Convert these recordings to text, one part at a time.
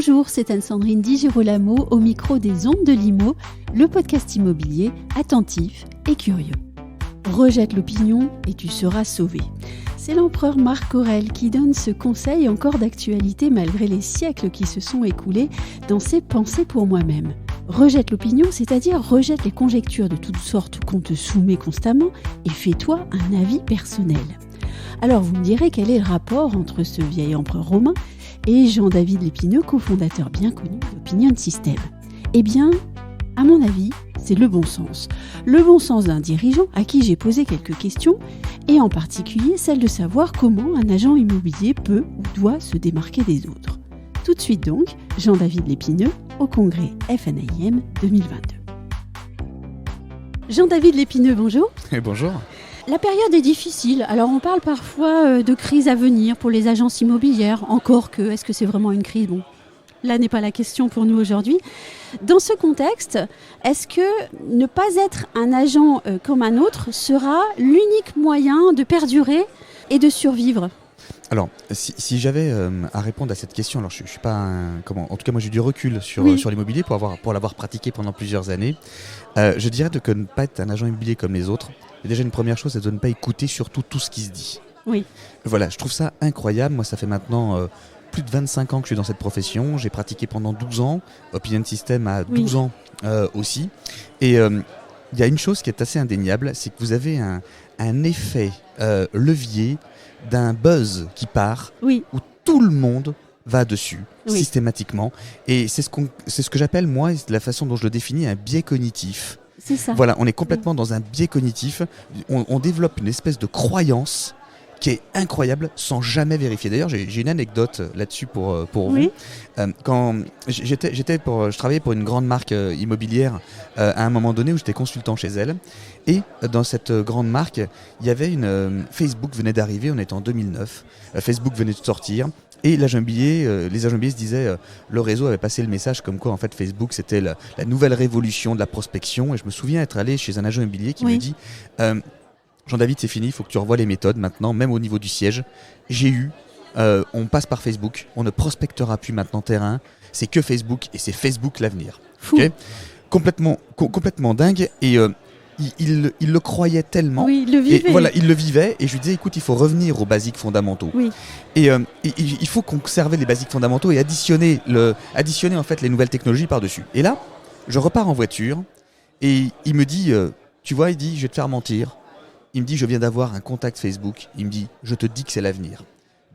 Bonjour, c'est Anne-Sandrine Di Girolamo au micro des Ondes de Limo, le podcast immobilier attentif et curieux. Rejette l'opinion et tu seras sauvé. C'est l'empereur Marc Aurèle qui donne ce conseil encore d'actualité malgré les siècles qui se sont écoulés dans ses Pensées pour moi-même. Rejette l'opinion, c'est-à-dire rejette les conjectures de toutes sortes qu'on te soumet constamment et fais-toi un avis personnel. Alors vous me direz quel est le rapport entre ce vieil empereur romain et Jean-David Lépineux, cofondateur bien connu d'Opinion System. Eh bien, à mon avis, c'est le bon sens. Le bon sens d'un dirigeant à qui j'ai posé quelques questions, et en particulier celle de savoir comment un agent immobilier peut ou doit se démarquer des autres. Tout de suite donc, Jean-David Lépineux au congrès FNAIM 2022. Jean-David Lépineux, bonjour. Et bonjour. La période est difficile, alors on parle parfois de crise à venir pour les agences immobilières, encore que, est-ce que c'est vraiment une crise ? Bon, là n'est pas la question pour nous aujourd'hui. Dans ce contexte, est-ce que ne pas être un agent comme un autre sera l'unique moyen de perdurer et de survivre ? Alors, si j'avais à répondre à cette question, alors je suis pas en tout cas moi j'ai du recul sur l'immobilier pour l'avoir pratiqué pendant plusieurs années. Je dirais que ne pas être un agent immobilier comme les autres. Déjà une première chose, c'est de ne pas écouter surtout tout ce qui se dit. Oui. Voilà, je trouve ça incroyable. Moi, ça fait maintenant plus de 25 ans que je suis dans cette profession. J'ai pratiqué pendant 12 ans. Opinion System a 12 ans aussi. Et il y a une chose qui est assez indéniable, c'est que vous avez un effet levier d'un buzz qui part, où tout le monde va dessus, systématiquement. Et c'est ce que j'appelle, moi, la façon dont je le définis, un biais cognitif. C'est ça. Voilà, on est complètement dans un biais cognitif. On développe une espèce de croyance qui est incroyable sans jamais vérifier. D'ailleurs, j'ai une anecdote là-dessus pour vous. Quand je travaillais pour une grande marque immobilière à un moment donné où j'étais consultant chez elle. Et dans cette grande marque, il y avait Facebook venait d'arriver, on était en 2009. Facebook venait de sortir. Et les agents immobiliers se disaient, le réseau avait passé le message comme quoi en fait Facebook c'était la nouvelle révolution de la prospection. Et je me souviens être allé chez un agent immobilier qui me dit Jean-David, c'est fini, il faut que tu revoies les méthodes maintenant, même au niveau du siège. On passe par Facebook, on ne prospectera plus maintenant terrain, c'est que Facebook et c'est Facebook l'avenir. Okay, complètement dingue. Et il le croyait tellement. Oui, il le vivait. Et voilà, il le vivait. Et je lui disais, écoute, il faut revenir aux basiques fondamentaux. Oui. Et il faut conserver les basiques fondamentaux et additionner en fait les nouvelles technologies par-dessus. Et là, je repars en voiture et il me dit, tu vois, il dit, je vais te faire mentir. Il me dit, je viens d'avoir un contact Facebook. Il me dit, je te dis que c'est l'avenir.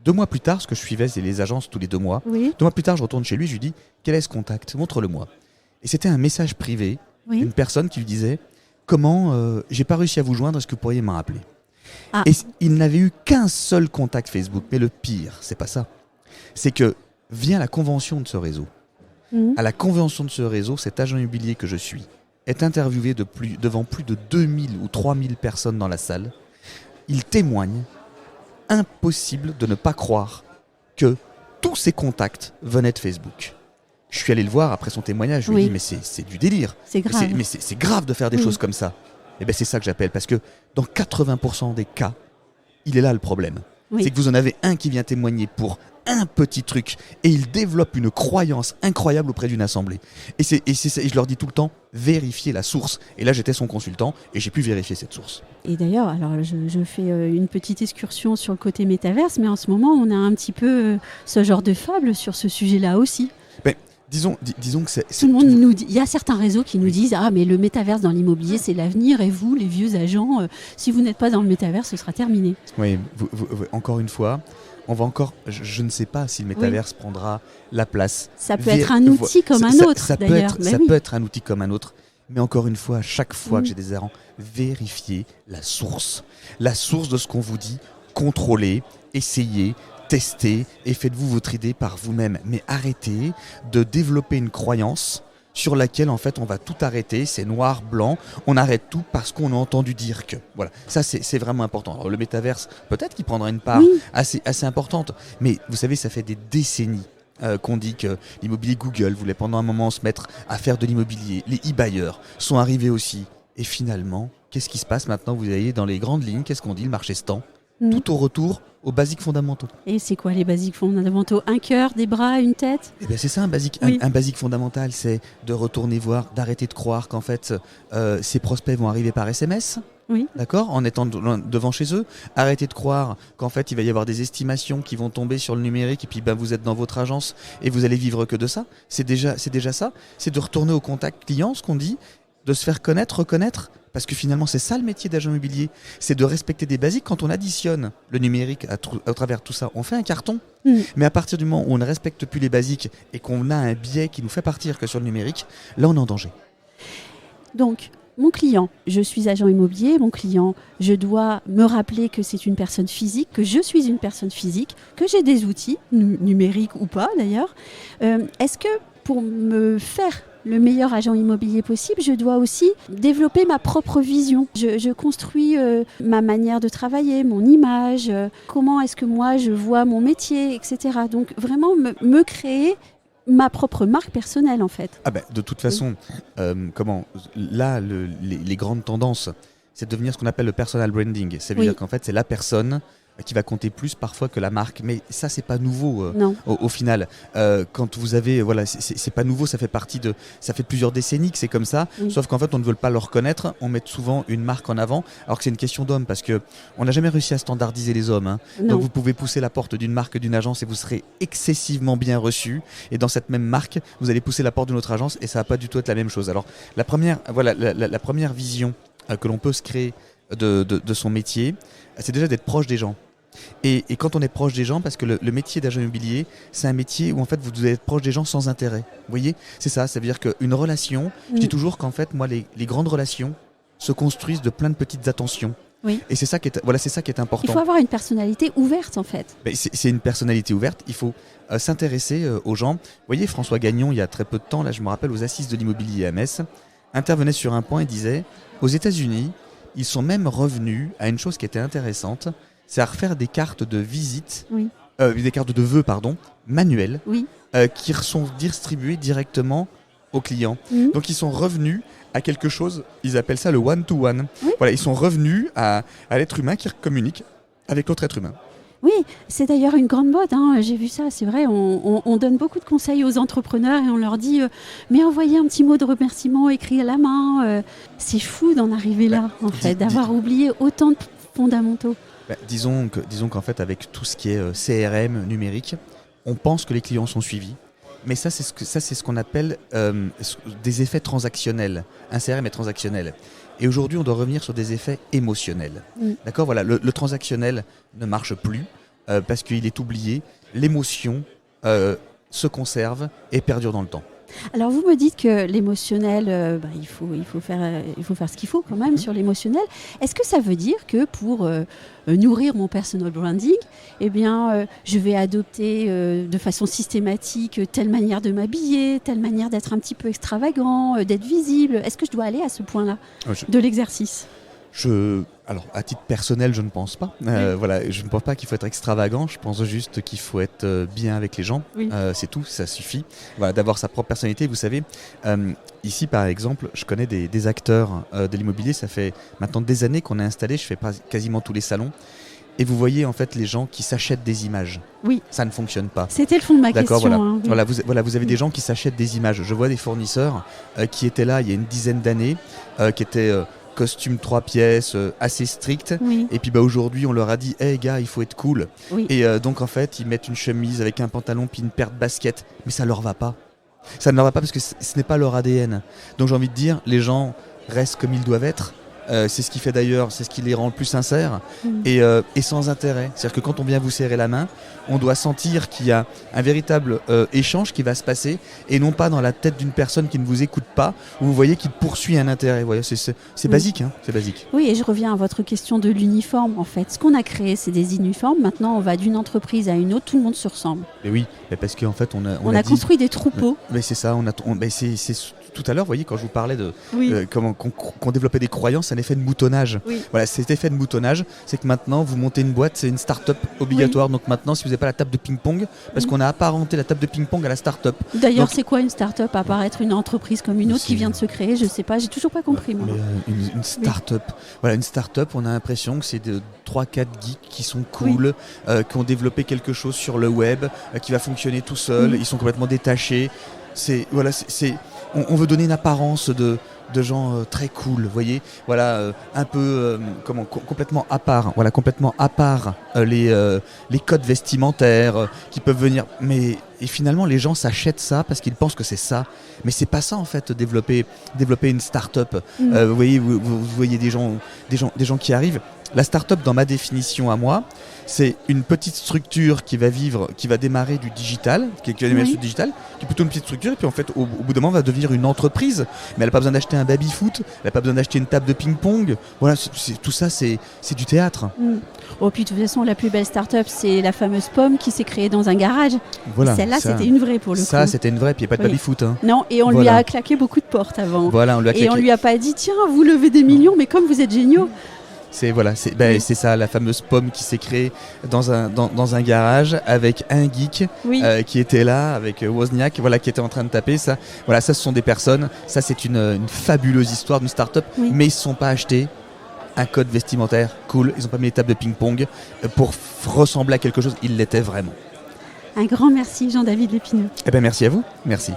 2 mois plus tard, ce que je suivais, c'est les agences tous les 2 mois. 2 mois plus tard, je retourne chez lui, je lui dis, quel est ce contact ? Montre-le-moi. Et c'était un message privé d'une personne qui lui disait, comment j'ai pas réussi à vous joindre, est-ce que vous pourriez m'en rappeler ? Et il n'avait eu qu'un seul contact Facebook. Mais le pire, c'est pas ça. C'est que vient la convention de ce réseau. À la convention de ce réseau, cet agent immobilier que je suis est interviewé devant plus de 2000 ou 3000 personnes dans la salle. Il témoigne. Impossible de ne pas croire que tous ces contacts venaient de Facebook. Je suis allé le voir après son témoignage, je lui ai dit mais c'est du délire. C'est grave. C'est grave de faire des choses comme ça. Et bien c'est ça que j'appelle, parce que dans 80% des cas, il est là le problème. C'est que vous en avez un qui vient témoigner pour un petit truc et il développe une croyance incroyable auprès d'une assemblée. Et je leur dis tout le temps, vérifiez la source. Et là j'étais son consultant et j'ai pu vérifier cette source. Et d'ailleurs, alors je fais une petite excursion sur le côté métaverse, mais en ce moment on a un petit peu ce genre de fable sur ce sujet-là aussi. Disons que c'est... Tout le monde nous dit, il y a certains réseaux qui nous disent mais le métaverse dans l'immobilier c'est l'avenir et vous les vieux agents, si vous n'êtes pas dans le métaverse ce sera terminé. Oui, encore une fois, on va encore, je ne sais pas si le métaverse prendra la place. Ça peut être un outil comme un autre d'ailleurs. Ça peut être un outil comme un autre, mais encore une fois, à chaque fois que j'ai des errants, vérifiez la source. La source de ce qu'on vous dit, contrôlez, essayez, testez et faites-vous votre idée par vous-même. Mais arrêtez de développer une croyance sur laquelle en fait on va tout arrêter, c'est noir, blanc, on arrête tout parce qu'on a entendu dire que. Voilà, ça c'est vraiment important. Alors, le métaverse, peut-être qu'il prendra une part assez importante, mais vous savez, ça fait des décennies qu'on dit que l'immobilier Google voulait pendant un moment se mettre à faire de l'immobilier. Les e-buyers sont arrivés aussi. Et finalement, qu'est-ce qui se passe maintenant ? Vous voyez dans les grandes lignes, qu'est-ce qu'on dit ? Le marché se tend. tout au retour aux basiques fondamentaux. Et c'est quoi les basiques fondamentaux? Un cœur, des bras, une tête? Eh bien, c'est ça un basique, Oui. un basique fondamental, c'est de retourner voir, d'arrêter de croire qu'en fait ces prospects vont arriver par SMS. Oui. D'accord, en étant devant chez eux, arrêtez de croire qu'en fait il va y avoir des estimations qui vont tomber sur le numérique et puis vous êtes dans votre agence et vous allez vivre que de ça. C'est déjà ça, c'est de retourner au contact client, ce qu'on dit, de se faire connaître, reconnaître, parce que finalement c'est ça le métier d'agent immobilier, c'est de respecter des basiques. Quand on additionne le numérique à travers tout ça, on fait un carton. Mais à partir du moment où on ne respecte plus les basiques et qu'on a un biais qui nous fait partir que sur le numérique, là on est en danger. Donc, mon client, je suis agent immobilier, mon client, je dois me rappeler que c'est une personne physique, que je suis une personne physique, que j'ai des outils, numériques ou pas d'ailleurs. Est-ce que pour me faire le meilleur agent immobilier possible, je dois aussi développer ma propre vision? Je construis ma manière de travailler, mon image, comment est-ce que moi je vois mon métier, etc. Donc vraiment me créer ma propre marque personnelle en fait. De toute façon, là, les grandes tendances, c'est de devenir ce qu'on appelle le personal branding. Ça veut dire qu'en fait, c'est la personne qui va compter plus parfois que la marque. Mais ça, c'est pas nouveau au final. Quand vous avez, c'est pas nouveau, ça fait plusieurs décennies que c'est comme ça. Sauf qu'en fait, on ne veut pas le reconnaître. On met souvent une marque en avant, alors que c'est une question d'homme, parce que on n'a jamais réussi à standardiser les hommes. Donc vous pouvez pousser la porte d'une marque, d'une agence, et vous serez excessivement bien reçu. Et dans cette même marque, vous allez pousser la porte d'une autre agence, et ça va pas du tout être la même chose. Alors la première vision que l'on peut se créer de son métier, c'est déjà d'être proche des gens. Et quand on est proche des gens, parce que le métier d'agent immobilier, c'est un métier où en fait vous devez être proche des gens sans intérêt. Vous voyez, c'est ça. Ça veut dire qu'une relation, je dis toujours qu'en fait, moi, les grandes relations se construisent de plein de petites attentions. Oui. Et c'est ça qui est important. Il faut avoir une personnalité ouverte en fait. C'est une personnalité ouverte. Il faut s'intéresser aux gens. Vous voyez, François Gagnon, il y a très peu de temps, là, je me rappelle, aux Assises de l'immobilier à Metz, intervenait sur un point et disait, aux États-Unis, ils sont même revenus à une chose qui était intéressante. C'est à refaire des cartes de visite, des cartes de vœux, manuelles, qui sont distribuées directement aux clients. Donc ils sont revenus à quelque chose, ils appellent ça le one-to-one. Voilà, ils sont revenus à l'être humain qui communique avec l'autre être humain. Oui, c'est d'ailleurs une grande mode, j'ai vu ça, c'est vrai, on donne beaucoup de conseils aux entrepreneurs et on leur dit mais envoyez un petit mot de remerciement écrit à la main. C'est fou d'en arriver là, en fait, d'avoir oublié autant de fondamentaux. Disons qu'en fait, avec tout ce qui est CRM numérique, on pense que les clients sont suivis. Mais ça, c'est ce qu'on appelle des effets transactionnels. Un CRM est transactionnel. Et aujourd'hui, on doit revenir sur des effets émotionnels. D'accord, voilà, le transactionnel ne marche plus parce qu'il est oublié. L'émotion se conserve et perdure dans le temps. Alors vous me dites que l'émotionnel, il faut faire ce qu'il faut quand même sur l'émotionnel. Est-ce que ça veut dire que pour nourrir mon personal branding, je vais adopter de façon systématique telle manière de m'habiller, telle manière d'être un petit peu extravagant, d'être visible? Est-ce que je dois aller à ce point-là de l'exercice? Alors, à titre personnel, je ne pense pas. Je ne pense pas qu'il faut être extravagant. Je pense juste qu'il faut être bien avec les gens. C'est tout, ça suffit. Voilà, d'avoir sa propre personnalité. Vous savez, ici, par exemple, je connais des acteurs de l'immobilier. Ça fait maintenant des années qu'on est installé. Je fais quasiment tous les salons. Et vous voyez en fait les gens qui s'achètent des images. Oui. Ça ne fonctionne pas. C'était le fond de ma question. Vous avez des gens qui s'achètent des images. Je vois des fournisseurs qui étaient là il y a une dizaine d'années, qui étaient costume 3 pièces, assez strict. Et puis aujourd'hui, on leur a dit hey gars, il faut être cool. Et donc en fait, ils mettent une chemise avec un pantalon puis une paire de baskets. Mais ça leur va pas. Ça ne leur va pas parce que ce n'est pas leur ADN. Donc j'ai envie de dire, les gens restent comme ils doivent être. C'est ce qui fait d'ailleurs, c'est ce qui les rend le plus sincères et sans intérêt. C'est-à-dire que quand on vient vous serrer la main, on doit sentir qu'il y a un véritable échange qui va se passer et non pas dans la tête d'une personne qui ne vous écoute pas où vous voyez qu'il poursuit un intérêt. Vous voyez, c'est basique, c'est basique. Oui, et je reviens à votre question de l'uniforme en fait. Ce qu'on a créé, c'est des uniformes. Maintenant, on va d'une entreprise à une autre, tout le monde se ressemble. Mais oui, parce qu'en fait, on a construit des troupeaux. Mais c'est ça, tout à l'heure, vous voyez, quand je vous parlais de qu'on développait des croyances, effet de moutonnage. Oui. Voilà, cet effet de moutonnage, c'est que maintenant, vous montez une boîte, c'est une start-up obligatoire. Oui. Donc maintenant, si vous n'avez pas la table de ping-pong, parce qu'on a apparenté la table de ping-pong à la start-up. D'ailleurs, Donc- c'est quoi une start-up à part être une entreprise comme une autre qui C'est- vient de se créer? Je sais pas, j'ai toujours pas compris moi. Mais, une start-up, voilà, une start-up, on a l'impression que c'est de 3-4 geeks qui sont cool, qui ont développé quelque chose sur le web, qui va fonctionner tout seul, ils sont complètement détachés. On veut donner une apparence de gens très cool, vous voyez, voilà, un peu complètement à part, voilà, complètement à part les codes vestimentaires qui peuvent venir, et finalement les gens s'achètent ça parce qu'ils pensent que c'est ça, mais c'est pas ça en fait, développer une start-up. Vous voyez, vous voyez des gens qui arrivent. La start-up, dans ma définition à moi, c'est une petite structure qui va démarrer du digital, qui va démarrer sur le digital, qui est plutôt une petite structure, et puis en fait, au bout d'un moment, va devenir une entreprise. Mais elle n'a pas besoin d'acheter un baby-foot, elle n'a pas besoin d'acheter une table de ping-pong. Voilà, tout ça, c'est du théâtre. Oh, puis de toute façon, la plus belle start-up, c'est la fameuse Pomme qui s'est créée dans un garage. Voilà, Celle-là, ça- c'était une vraie pour le coup. Ça, c'était une vraie, puis il n'y a pas de Oui. baby-foot. Hein. Non, et on lui Voilà. a claqué beaucoup de portes avant. Voilà, on lui a Et on claqué. lui a pas dit, tiens, vous levez des millions, mais comme vous êtes géniaux. C'est ça, la fameuse Pomme qui s'est créée dans un garage avec un geek Oui. qui était là, avec Wozniak, voilà, qui était en train de taper. Ça, voilà, ça, ce sont des personnes. Ça, c'est une fabuleuse histoire d'une start-up, Oui. mais ils ne se sont pas achetés un code vestimentaire cool. Ils n'ont pas mis les tables de ping-pong pour ressembler à quelque chose. Ils l'étaient vraiment. Un grand merci, Jean-David Lépineux. Eh bien, merci à vous. Merci.